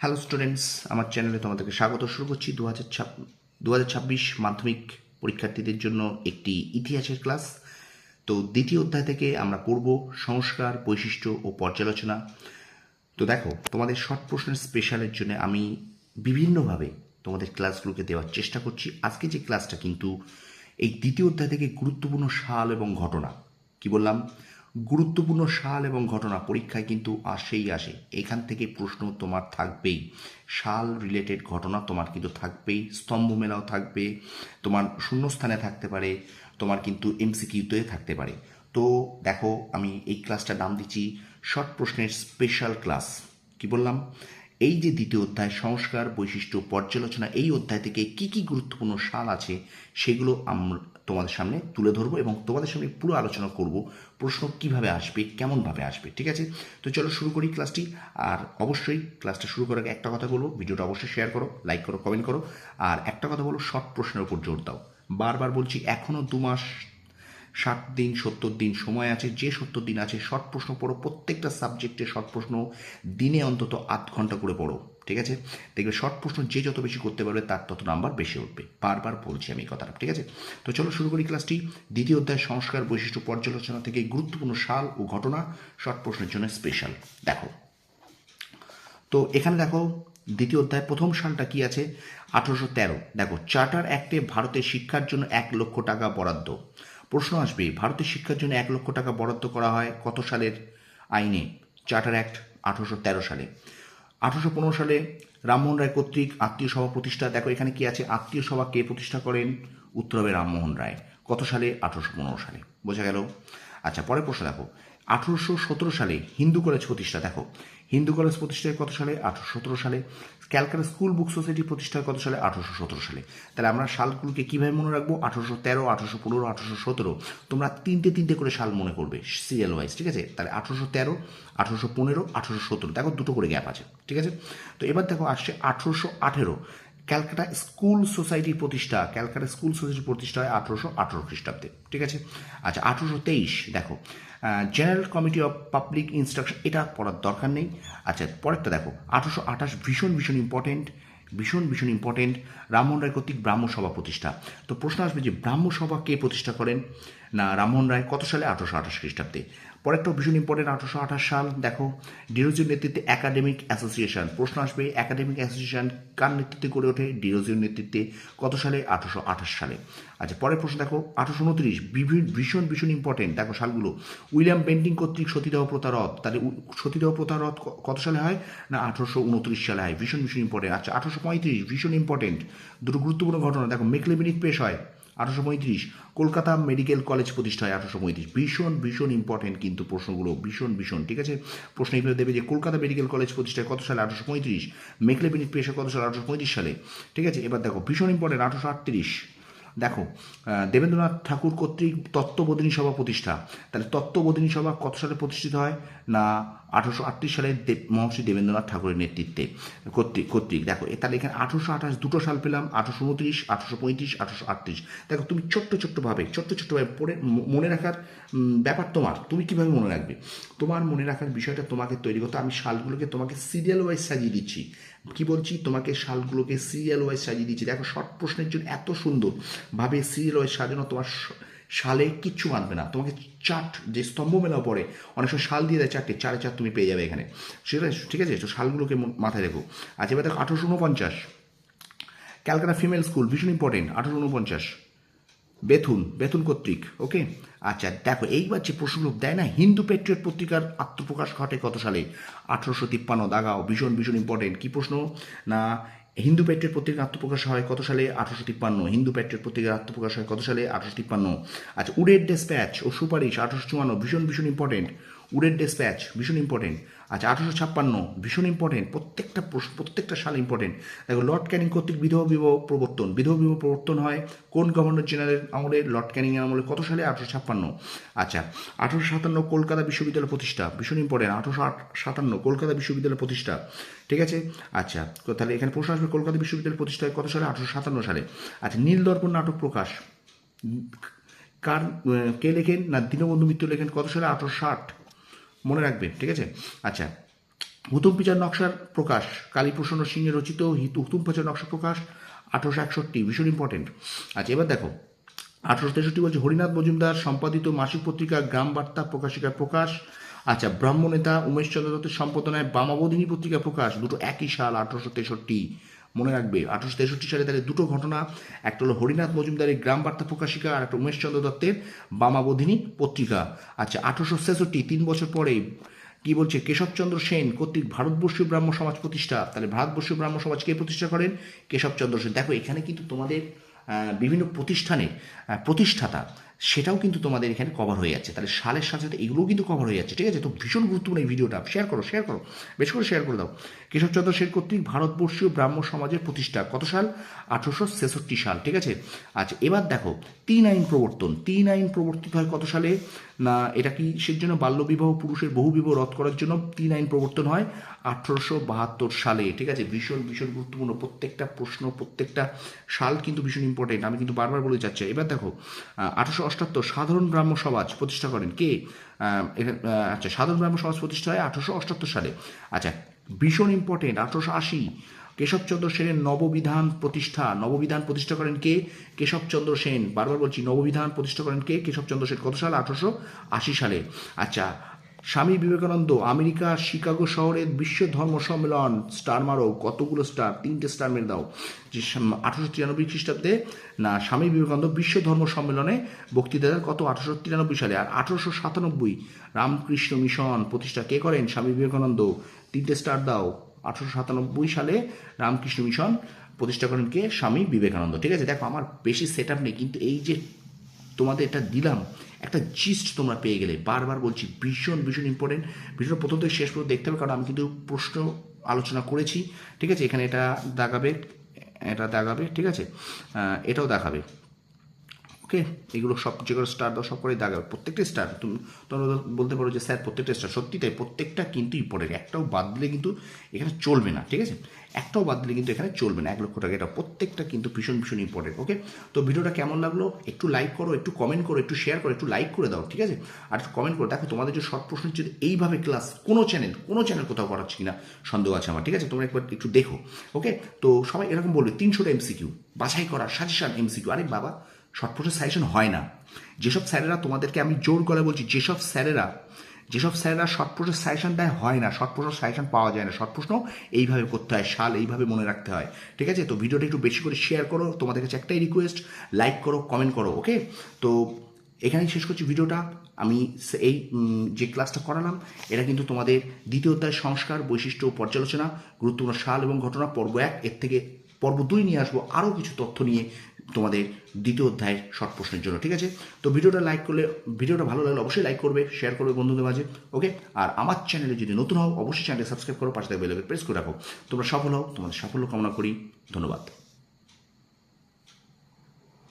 Hello students, আমার চ্যানেলে তোমাদেরকে স্বাগত। শুরু করছি 2026 মাধ্যমিক পরীক্ষার্থীদের জন্য একটি ইতিহাসের ক্লাস। তো দ্বিতীয় অধ্যায় থেকে আমরা পড়ব সংস্কার, বৈশিষ্ট্য ও পর্যালোচনা। তো দেখো, তোমাদের শর্ট প্রশ্নের স্পেশালের জন্য আমি বিভিন্নভাবে তোমাদের ক্লাসগুলোকে দেওয়ার চেষ্টা করছি। আজকে যে ক্লাসটা কিন্তু এই দ্বিতীয় অধ্যায় থেকে গুরুত্বপূর্ণ সাল এবং ঘটনা, কি বললাম, গুরুত্বপূর্ণ সাল এবং ঘটনা পরীক্ষায় কিন্তু আসে। এখান থেকে প্রশ্ন তোমার থাকবেই, সাল রিলেটেড ঘটনা তোমার কিন্তু থাকবেই, স্তম্ভ মেলাও থাকবে, তোমার শূন্যস্থানে থাকতে পারে, তোমার কিন্তু এমসিকিউতে থাকতে পারে। তো দেখো, আমি এই ক্লাসটার নাম দিচ্ছি শর্ট প্রশ্নের স্পেশাল ক্লাস। কি বললাম? এই যে দ্বিতীয় অধ্যায় সংস্কার, বৈশিষ্ট্য, পর্যালোচনা, এই অধ্যায় থেকে কি কি গুরুত্বপূর্ণ সাল আছে সেগুলো আমরা তোমাদের সামনে তুলে ধরবো এবং তোমাদের সামনে পুরো আলোচনা করব প্রশ্ন কিভাবে আসবে, কেমনভাবে আসবে। ঠিক আছে? তো চলো শুরু করি ক্লাসটি। আর অবশ্যই ক্লাসটা শুরু করার আগে একটা কথা বলবো, ভিডিওটা অবশ্যই শেয়ার করো, লাইক করো, কমেন্ট করো। আর একটা কথা বলো, শর্ট প্রশ্নের উপর জোর দাও। বারবার বলছি, এখনও 2 মাস 60 দিন 70 দিন সময় আছে। যে 70 দিন আছে শর্ট প্রশ্ন পড়ো, প্রত্যেকটা সাবজেক্টে শর্ট প্রশ্ন দিনে অন্তত 8 ঘন্টা করে পড়ো। ঠিক আছে? দেখবে শর্ট প্রশ্ন যে যত বেশি করতে পারবে তার তত নাম্বার বেশি উঠবে। বারবার বলছি আমি এই কথাটা। ঠিক আছে? তো চলো শুরু করি ক্লাসটি। দ্বিতীয় অধ্যায় সংস্কার, বৈশিষ্ট্য, পর্যালোচনা থেকে গুরুত্বপূর্ণ সাল ও ঘটনা শর্ট প্রশ্নের জন্য স্পেশাল। দেখো, তো এখানে দেখো দ্বিতীয় অধ্যায় প্রথম সালটা কি আছে? 1813। দেখো, চার্টার অ্যাক্টে ভারতের শিক্ষার জন্য 1 লক্ষ টাকা বরাদ্দ। প্রশ্ন আসবে, ভারতের শিক্ষার জন্য 1 লক্ষ টাকা বরাদ্দ করা হয় কত সালের আইনে? চার্টার অ্যাক্ট 1813 সালে। 1815 সালে রামমোহন রায় কর্তৃক আত্মীয় সভা প্রতিষ্ঠা। দেখো এখানে কি আছে, আত্মীয় সভা কে প্রতিষ্ঠা করেন? উত্তর হবে রামমোহন রায়। কত সালে? 1815 সালে। বোঝা গেল? আচ্ছা, পরের প্রশ্ন দেখো, 1817 সালে হিন্দু কলেজ প্রতিষ্ঠা। দেখো, হিন্দু কলেজ প্রতিষ্ঠা কত সালে? 1817 সালে। ক্যালকাটা স্কুল বুক সোসাইটি প্রতিষ্ঠা কত সালে? 1817 সালে। তাহলে আমরা সালগুলোকে কীভাবে মনে রাখবো? 1813, 1815, 1817। তোমরা তিনটে করে সাল মনে করবে সিরিয়াল ওয়াইজ। ঠিক আছে? তাহলে 1813, 1815, 1817। দেখো দুটো করে গ্যাপ আছে। ঠিক আছে? তো এবার দেখো আসছে 1818, ক্যালকাটা স্কুল সোসাইটির প্রতিষ্ঠা। ক্যালকাটা স্কুল সোসাইটির প্রতিষ্ঠা হয় 1818 খ্রিস্টাব্দে। ঠিক আছে? আচ্ছা, 1823 দেখো, general committee of public instruction, এটা পড়ার দরকার নেই। আচ্ছা, পরেরটা দেখো, 1828 ভীষণ ইম্পর্টেন্ট, রামমোহন রায় কর্তৃক ব্রাহ্মসভা প্রতিষ্ঠা। তো প্রশ্ন আসবে যে ব্রাহ্মসভা কে প্রতিষ্ঠা করেন? না, রামমোহন রায়। কত সালে? 1828 খ্রিস্টাব্দে। পরেরটাও ভীষণ ইম্পর্টেন্ট, 1828 সাল। দেখো, ডিরোজিওর নেতৃত্বে একাডেমিক অ্যাসোসিয়েশন। প্রশ্ন আসবে, একাডেমিক অ্যাসোসিয়েশন কার নেতৃত্বে গড়ে ওঠে? ডিরোজিওর নেতৃত্বে। কত সালে? 1828 সালে। আচ্ছা, পরের প্রশ্ন দেখো, 1829 ভীষণ ইম্পর্টেন্ট। দেখো সালগুলো, উইলিয়াম বেন্টিং কর্তৃক সতীদাহ প্রথা রদ। তাহলে সতীদাহ প্রথা রদ কত সালে হয়? না, 1829 সালে হয়। ভীষণ ইম্পর্টেন্ট। আচ্ছা, 1835 ভীষণ ইম্পর্টেন্ট। দুটো গুরুত্বপূর্ণ ঘটনা দেখো, মেকলেভিনিক পেশ হয় 1835। কলকাতা মেডিকেল কলেজ প্রতিষ্ঠা হয় 1835। ভীষণ ইম্পর্টেন্ট কিন্তু প্রশ্নগুলো, ভীষণ। ঠিক আছে? প্রশ্ন এইভাবে দেবে যে কলকাতা মেডিকেল কলেজ প্রতিষ্ঠা কত সালে? 1835। মেকলেভিনিক পেশ হয় কত সালে? 1835 সালে। ঠিক আছে? এবার দেখো ভীষণ ইম্পর্টেন্ট, 1838। দেখো, দেবেন্দ্রনাথ ঠাকুর কর্তৃক তত্ত্ববোধিনী সভা প্রতিষ্ঠা। তাহলে তত্ত্ববোধিনী সভা কত সালে প্রতিষ্ঠিত হয়? না, 1838 সালে মহর্ষি দেবেন্দ্রনাথ ঠাকুরের নেতৃত্বে কর্তৃক। দেখো তাহলে এখানে 1828 দুটো সাল পেলাম, 1829, 1835, 1838। দেখো তুমি ছোট্টভাবে পড়ে মনে রাখার ব্যাপার তোমার। তুমি কিভাবে মনে রাখবে? তোমার মনে রাখার বিষয়টা তোমাকে তৈরি করতে। আমি সালগুলোকে তোমাকে সিরিয়াল ওয়াইজ সাজিয়ে দিচ্ছি। কি বলছি? তোমাকে সালগুলোকে সিরিয়াল ওয়াইজ সাজিয়ে দিচ্ছি। দেখো, শর্ট প্রশ্নের জন্য এত সুন্দরভাবে সিরিয়াল ওয়াইজ সাজানো, তোমার সালে কিচ্ছু মানবে না। তোমাকে চার্ট, যে স্তম্ভ মেলাও পড়ে অনেক সময় সাল দিয়ে দেয়, 4 তুমি পেয়ে যাবে এখানে। সেটা ঠিক আছে? তো সালগুলোকে মাথায় রেখো। আচ্ছা, এবার দেখো 1849 ক্যালকাটা ফিমেল স্কুল, ভীষণ ইম্পর্টেন্ট। 1849 বেথুন কর্তৃক। ওকে। আচ্ছা, দেখো এইবার যে প্রশ্নগুলো দেয় না, হিন্দু প্যাট্রিয়ট পত্রিকার আত্মপ্রকাশ ঘটে কত সালে? 1853। দাগাও, ভীষণ ইম্পর্টেন্ট। কি প্রশ্ন? না, হিন্দু প্যাট্রিয়ট পত্রিকার আত্মপ্রকাশ হয় কত সালে? 1853। হিন্দু প্যাট্রিয়ট পত্রিকার আত্মপ্রকাশ হয় কত সালে? 1853। আচ্ছা, উডের ডেসপ্যাচ ও সুপারিশ 1854, ভীষণ ইম্পর্টেন্ট। উডের ডেসপ্যাচ ভীষণ ইম্পর্টেন্ট। আচ্ছা, 1856 ভীষণ ইম্পর্টেন্ট। প্রত্যেকটা সাল ইম্পর্টেন্ট। দেখো, লর্ড ক্যানিং কর্তৃক বিধবা বিবাহ প্রবর্তন হয় কোন গভর্নর জেনারেল আমলে? লর্ড ক্যানিংয়ের আমলে। কত সালে? 1856। আচ্ছা, 1857 কলকাতা বিশ্ববিদ্যালয় প্রতিষ্ঠা, ভীষণ ইম্পর্টেন্ট। 1857 কলকাতা বিশ্ববিদ্যালয় প্রতিষ্ঠা। ঠিক আছে? আচ্ছা, তাহলে এখানে প্রশ্ন আসবে কলকাতা বিশ্ববিদ্যালয় প্রতিষ্ঠা হয় কত সালে? 1857 সালে। আচ্ছা, নীলদর্পণ নাটক প্রকাশ কার কে লেখেন? না, দীনবন্ধু মিত্র লেখেন। কত সালে? 1860। মনে রাখবে। ঠিক আছে? আচ্ছা, হুতুম পিচার নকশার প্রকাশ কালীপ্রসন্ন সিংহের রচিত হুতুম পিচার নকশা প্রকাশ 1861, ভীষণ ইম্পর্টেন্ট। আচ্ছা এবার দেখো 1863 বলছে হরিনাথ মজুমদার সম্পাদিত মাসিক পত্রিকা গ্রাম বার্তা প্রকাশিকার প্রকাশ। আচ্ছা ব্রাহ্মণেতা উমেশচন্দ্র দত্তের সম্পাদনায় বামাবোধিনী পত্রিকা প্রকাশ, দুটো একই সাল 1863। মনে রাখবে 1863 সালে তাহলে দুটো ঘটনা, একটা হলো হরিনাথ মজুমদারের গ্রাম বার্তা প্রকাশিকা আর একটা উমেশচন্দ্র দত্তের বামাবোধিনী পত্রিকা। আচ্ছা 1866, 3 বছর পরে কি বলছে কেশবচন্দ্র সেন কর্তৃক ভারতবর্ষীয় ব্রাহ্ম সমাজ প্রতিষ্ঠা। তাহলে ভারতবর্ষীয় ব্রাহ্ম সমাজ কে প্রতিষ্ঠা করেন? কেশবচন্দ্র সেন। দেখো এখানে কিন্তু তোমাদের বিভিন্ন প্রতিষ্ঠানের প্রতিষ্ঠাতা সেটাও কিন্তু তোমাদের এখানে কভার হয়ে যাচ্ছে, তাহলে সালের সাথে সাথে এগুলোও কিন্তু কভার হয়ে যাচ্ছে, ঠিক আছে? তো ভীষণ গুরুত্বপূর্ণ এই ভিডিওটা, শেয়ার করো বেশ করে শেয়ার করে দাও। কেশবচন্দ্র সেন কর্তৃক ভারতবর্ষীয় ব্রাহ্ম সমাজের প্রতিষ্ঠা কত সাল? 1866 সাল, ঠিক আছে? আচ্ছা এবার দেখো 3 আইন প্রবর্তন। 3 আইন প্রবর্তিত হয় কত সালে? না এটা কি সের জন্য বাল্যবিবাহ পুরুষের বহুবিবাহ রদ করার জন্য 3 আইন প্রবর্তন হয় 1872 সালে, ঠিক আছে? ভীষণ ভীষণ গুরুত্বপূর্ণ, প্রত্যেকটা প্রশ্ন প্রত্যেকটা সাল কিন্তু ভীষণ ইম্পর্টেন্ট, আমি কিন্তু বারবার বলে যাচ্ছি। এবার দেখো 1878 সাধারণ ব্রাহ্ম সমাজ প্রতিষ্ঠা করেন কে? আচ্ছা সাধারণ ব্রাহ্ম সমাজ প্রতিষ্ঠা হয় 1878 সালে। আচ্ছা ভীষণ ইম্পর্টেন্ট 1880 কেশবচন্দ্র সেনের নববিধান প্রতিষ্ঠা করেন কে? কেশবচন্দ্র সেন। বারবার বলছি নববিধান প্রতিষ্ঠা করেন কে? কেশবচন্দ্র সেন। কত সাল? 1880 সালে। আচ্ছা স্বামী বিবেকানন্দ আমেরিকা শিকাগো শহরের বিশ্ব ধর্ম সম্মেলন, স্টার মারো, কতগুলো স্টার? 3টে স্টার মেরে দাও। যে 1893 খ্রিস্টাব্দে না স্বামী বিবেকানন্দ বিশ্ব ধর্ম সম্মেলনে বক্তৃতা দেন, কত? 1893 সালে। আর 1897 রামকৃষ্ণ মিশন প্রতিষ্ঠা কে করেন? স্বামী বিবেকানন্দ। 3টে স্টার দাও। 1897 সালে রামকৃষ্ণ মিশন প্রতিষ্ঠা করেন কে? স্বামী বিবেকানন্দ, ঠিক আছে? দেখো আমার বেশি সেট আপ নেই, কিন্তু এই যে তোমাদের এটা দিলাম একটা জিস্ট তোমরা পেয়ে গেলে। বারবার বলছি ভীষণ ভীষণ ইম্পর্টেন্ট। ভিডিওটা প্রথম থেকে শেষ পর্যন্ত দেখতে হবে, কারণ আমি কিন্তু প্রশ্ন আলোচনা করেছি, ঠিক আছে? এখানে এটা দাগাবে, ঠিক আছে? এটাও দেখাবে, ওকে? এগুলো সব যেগুলো স্টার দাও সব করেই দাগাবে, প্রত্যেকটা স্টার। তোমরা বলতে পারো যে স্যার প্রত্যেকটা স্টার, সত্যি তাই, প্রত্যেকটা কিন্তু ইম্পর্টেন্ট, একটাও বাদ দিলে কিন্তু এখানে চলবে না, ঠিক আছে? একটাও বাদ দিলে কিন্তু এখানে চলবে না। 1 লক্ষ টাকা এটা প্রত্যেকটা কিন্তু ভীষণ ভীষণ ইম্পর্টেন্ট, ওকে? তো ভিডিওটা কেমন লাগলো একটু লাইক করো, একটু কমেন্ট করো, একটু শেয়ার করো, একটু লাইক করে দাও, ঠিক আছে? আর একটু কমেন্ট করো। দেখো তোমাদের যে শর্ট প্রশ্ন যদি এইভাবে ক্লাস কোনো চ্যানেল কোথাও করাচ্ছে কিনা সন্দেহ আছে আমার, ঠিক আছে? তোমরা একবার একটু দেখো, ওকে? তো সবাই এরকম বলবে 300টা এমসিকিউ বাছাই করা, সাজেশন এমসিকিউ। আরে বাবা শর্ট প্রশ্নের সাজেশন হয় না। যেসব স্যারেরা তোমাদেরকে আমি জোর করে বলছি, যেসব স্যারেরা শর্ট প্রশ্নের সাজেশন দেয়, হয় না, শর্ট প্রশ্ন সাজেশন পাওয়া যায় না। শর্ট প্রশ্ন এইভাবে করতে হয়, সাল এইভাবে মনে রাখতে হয়, ঠিক আছে? তো ভিডিওটা একটু বেশি করে শেয়ার করো, তোমাদের কাছে একটাই রিকোয়েস্ট, লাইক করো, কমেন্ট করো, ওকে? তো এখানেই শেষ করছি ভিডিওটা। আমি এই যে ক্লাসটা করালাম এটা কিন্তু তোমাদের দ্বিতীয় অধ্যায় সংস্কার বৈশিষ্ট্য ও পর্যালোচনা গুরুত্বপূর্ণ সাল এবং ঘটনা পর্ব 1, এর থেকে পর্ব 2 নিয়ে আসবো আরও কিছু তথ্য নিয়ে তোমাদের দ্বিতীয় অধ্যায়ের শর্ট প্রশ্নের জন্য, ঠিক আছে? তো ভিডিওটা ভালো লাগলে অবশ্যই লাইক করবে, শেয়ার করবে বন্ধুদের মাঝে, ওকে? আর আমার চ্যানেলে যদি নতুন হও অবশ্যই চ্যানেলটি সাবস্ক্রাইব করো, পাশে থাকা বেল আইকন প্রেস করে রাখো। তোমরা সফল হও, তোমাদের সাফল্য কামনা করি। ধন্যবাদ।